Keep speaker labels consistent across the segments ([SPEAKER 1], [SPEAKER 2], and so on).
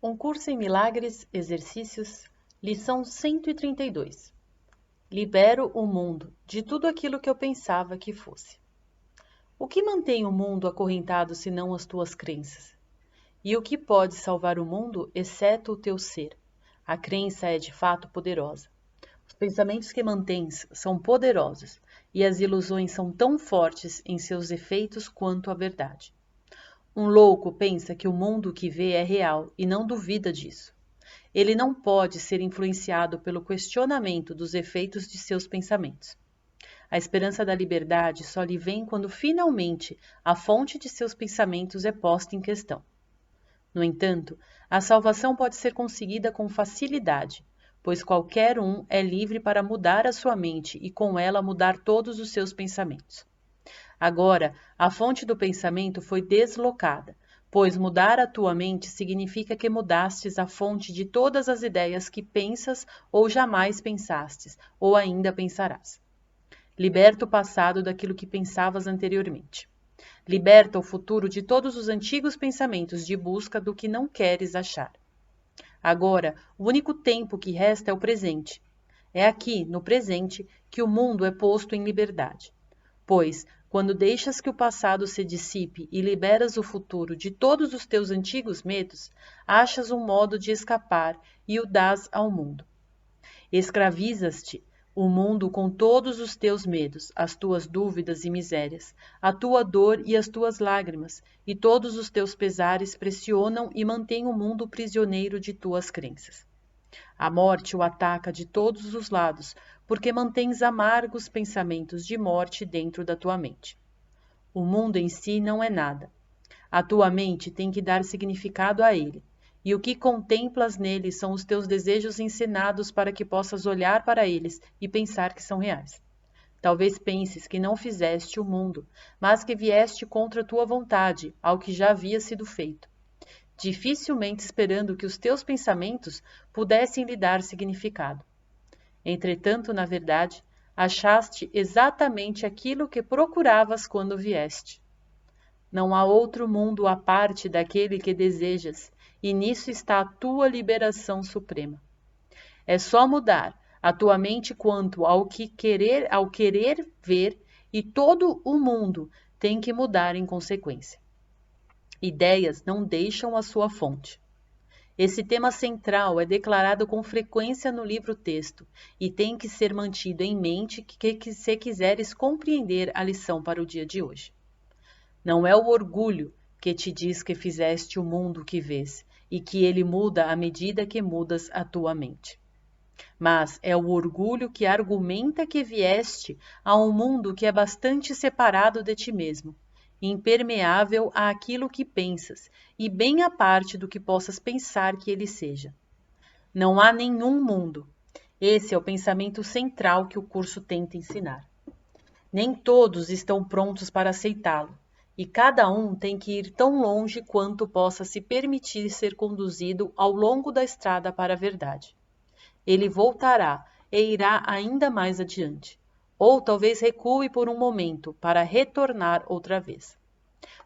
[SPEAKER 1] Um curso em milagres, exercícios, lição 132. Libero o mundo de tudo aquilo que eu pensava que fosse. O que mantém o mundo acorrentado senão as tuas crenças? E o que pode salvar o mundo, exceto o teu ser? A crença é de fato poderosa. Os pensamentos que mantens são poderosos e as ilusões são tão fortes em seus efeitos quanto a verdade. Um louco pensa que o mundo que vê é real e não duvida disso. Ele não pode ser influenciado pelo questionamento dos efeitos de seus pensamentos. A esperança da liberdade só lhe vem quando finalmente a fonte de seus pensamentos é posta em questão. No entanto, a salvação pode ser conseguida com facilidade, pois qualquer um é livre para mudar a sua mente e com ela mudar todos os seus pensamentos. Agora, a fonte do pensamento foi deslocada, pois mudar a tua mente significa que mudastes a fonte de todas as ideias que pensas ou jamais pensastes, ou ainda pensarás. Liberta o passado daquilo que pensavas anteriormente. Liberta o futuro de todos os antigos pensamentos de busca do que não queres achar. Agora, o único tempo que resta é o presente. É aqui, no presente, que o mundo é posto em liberdade. Pois, quando deixas que o passado se dissipe e liberas o futuro de todos os teus antigos medos, achas um modo de escapar e o dás ao mundo. Escravizas-te o mundo com todos os teus medos, as tuas dúvidas e misérias, a tua dor e as tuas lágrimas, e todos os teus pesares pressionam e mantêm o mundo prisioneiro de tuas crenças. A morte o ataca de todos os lados, porque mantens amargos pensamentos de morte dentro da tua mente. O mundo em si não é nada. A tua mente tem que dar significado a ele, e o que contemplas nele são os teus desejos ensinados para que possas olhar para eles e pensar que são reais. Talvez penses que não fizeste o mundo, mas que vieste contra a tua vontade, ao que já havia sido feito, dificilmente esperando que os teus pensamentos pudessem lhe dar significado. Entretanto, na verdade, achaste exatamente aquilo que procuravas quando vieste. Não há outro mundo à parte daquele que desejas, e nisso está a tua liberação suprema. É só mudar a tua mente quanto ao querer ver, e todo o mundo tem que mudar em consequência. Ideias não deixam a sua fonte. Esse tema central é declarado com frequência no livro-texto e tem que ser mantido em mente se quiseres compreender a lição para o dia de hoje. Não é o orgulho que te diz que fizeste o mundo que vês e que ele muda à medida que mudas a tua mente. Mas é o orgulho que argumenta que vieste a um mundo que é bastante separado de ti mesmo, impermeável àquilo que pensas e bem à parte do que possas pensar que ele seja. Não há nenhum mundo. Esse é o pensamento central que o curso tenta ensinar. Nem todos estão prontos para aceitá-lo, e cada um tem que ir tão longe quanto possa se permitir ser conduzido ao longo da estrada para a verdade. Ele voltará e irá ainda mais adiante, ou talvez recue por um momento para retornar outra vez.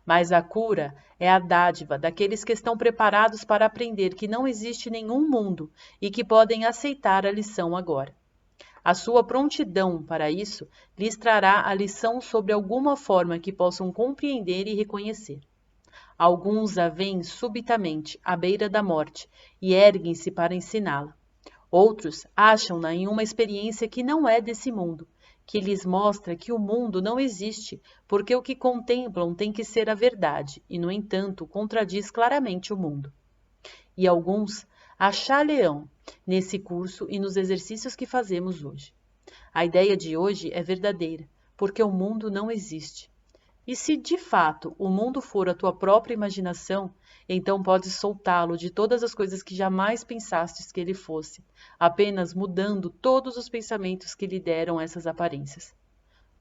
[SPEAKER 1] Mas a cura é a dádiva daqueles que estão preparados para aprender que não existe nenhum mundo e que podem aceitar a lição agora. A sua prontidão para isso lhes trará a lição sobre alguma forma que possam compreender e reconhecer. Alguns a veem subitamente à beira da morte e erguem-se para ensiná-la. Outros acham-na em uma experiência que não é desse mundo, que lhes mostra que o mundo não existe, porque o que contemplam tem que ser a verdade, e, no entanto, contradiz claramente o mundo. E alguns achar-lhe-ão nesse curso e nos exercícios que fazemos hoje. A ideia de hoje é verdadeira, porque o mundo não existe. E se de fato o mundo for a tua própria imaginação, então podes soltá-lo de todas as coisas que jamais pensastes que ele fosse, apenas mudando todos os pensamentos que lhe deram essas aparências.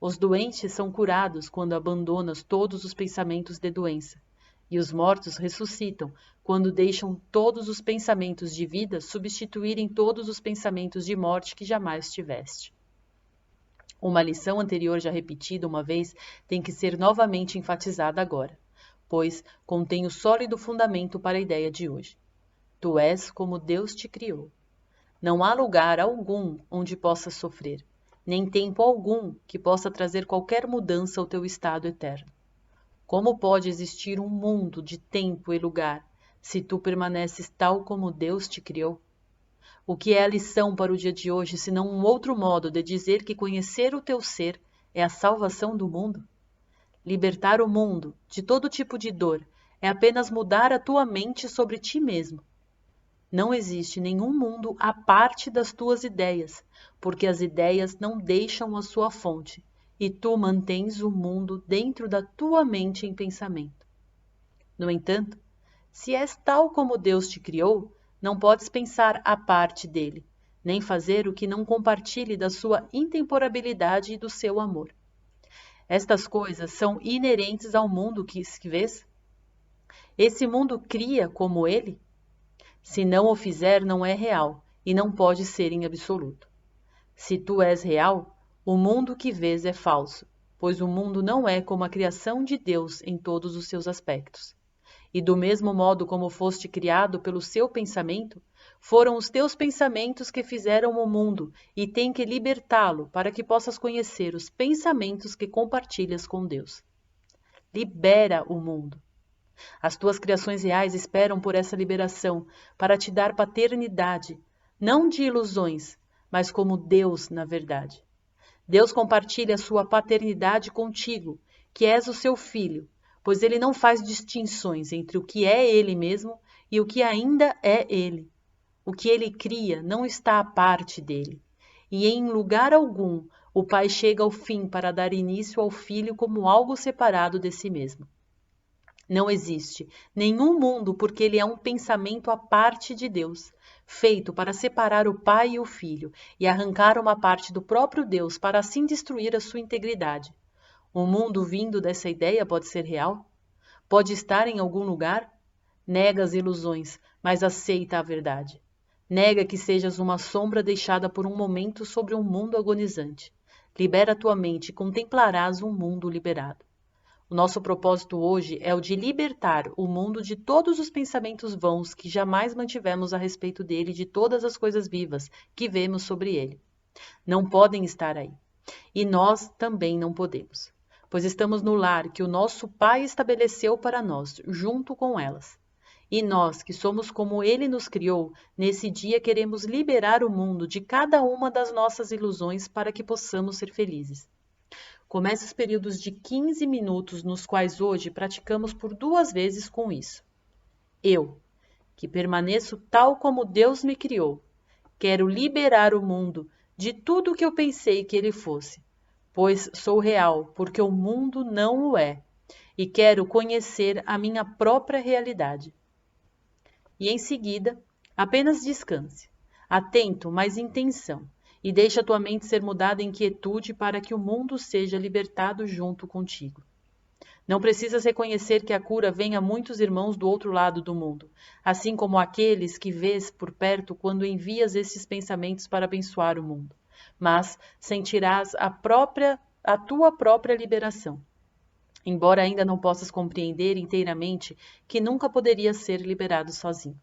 [SPEAKER 1] Os doentes são curados quando abandonas todos os pensamentos de doença, e os mortos ressuscitam quando deixam todos os pensamentos de vida substituírem todos os pensamentos de morte que jamais tiveste. Uma lição anterior já repetida uma vez tem que ser novamente enfatizada agora, pois contém o sólido fundamento para a ideia de hoje. Tu és como Deus te criou. Não há lugar algum onde possas sofrer, nem tempo algum que possa trazer qualquer mudança ao teu estado eterno. Como pode existir um mundo de tempo e lugar se tu permaneces tal como Deus te criou? O que é a lição para o dia de hoje, senão um outro modo de dizer que conhecer o teu ser é a salvação do mundo? Libertar o mundo de todo tipo de dor é apenas mudar a tua mente sobre ti mesmo. Não existe nenhum mundo à parte das tuas ideias, porque as ideias não deixam a sua fonte, e tu mantens o mundo dentro da tua mente em pensamento. No entanto, se és tal como Deus te criou, não podes pensar à parte dele, nem fazer o que não compartilhe da sua intemporalidade e do seu amor. Estas coisas são inerentes ao mundo que vês? Esse mundo cria como ele? Se não o fizer, não é real, e não pode ser em absoluto. Se tu és real, o mundo que vês é falso, pois o mundo não é como a criação de Deus em todos os seus aspectos. E do mesmo modo como foste criado pelo seu pensamento, foram os teus pensamentos que fizeram o mundo, e tem que libertá-lo para que possas conhecer os pensamentos que compartilhas com Deus. Libera o mundo. As tuas criações reais esperam por essa liberação, para te dar paternidade, não de ilusões, mas como Deus na verdade. Deus compartilha a sua paternidade contigo, que és o seu filho, pois ele não faz distinções entre o que é ele mesmo e o que ainda é ele. O que ele cria não está à parte dele. E em lugar algum, o pai chega ao fim para dar início ao filho como algo separado de si mesmo. Não existe nenhum mundo porque ele é um pensamento à parte de Deus, feito para separar o pai e o filho e arrancar uma parte do próprio Deus para assim destruir a sua integridade. Um mundo vindo dessa ideia pode ser real? Pode estar em algum lugar? Nega as ilusões, mas aceita a verdade. Nega que sejas uma sombra deixada por um momento sobre um mundo agonizante. Libera tua mente e contemplarás um mundo liberado. O nosso propósito hoje é o de libertar o mundo de todos os pensamentos vãos que jamais mantivemos a respeito dele e de todas as coisas vivas que vemos sobre ele. Não podem estar aí. E nós também não podemos, pois estamos no lar que o nosso Pai estabeleceu para nós, junto com elas. E nós, que somos como ele nos criou, nesse dia queremos liberar o mundo de cada uma das nossas ilusões para que possamos ser felizes. Começa os períodos de 15 minutos, nos quais hoje praticamos por 2 vezes com isso. Eu, que permaneço tal como Deus me criou, quero liberar o mundo de tudo o que eu pensei que ele fosse, pois sou real, porque o mundo não o é, e quero conhecer a minha própria realidade. E em seguida, apenas descanse, atento, mas intenção. E deixa tua mente ser mudada em quietude para que o mundo seja libertado junto contigo. Não precisas reconhecer que a cura vem a muitos irmãos do outro lado do mundo, assim como aqueles que vês por perto quando envias esses pensamentos para abençoar o mundo. Mas sentirás a tua própria liberação, embora ainda não possas compreender inteiramente que nunca poderias ser liberado sozinho.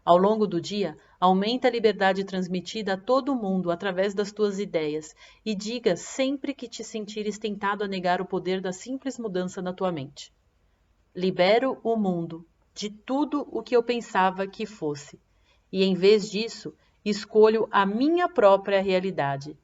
[SPEAKER 1] Ao longo do dia, aumenta a liberdade transmitida a todo mundo através das tuas ideias e diga sempre que te sentires tentado a negar o poder da simples mudança na tua mente. Libero o mundo de tudo o que eu pensava que fosse, e em vez disso, escolho a minha própria realidade,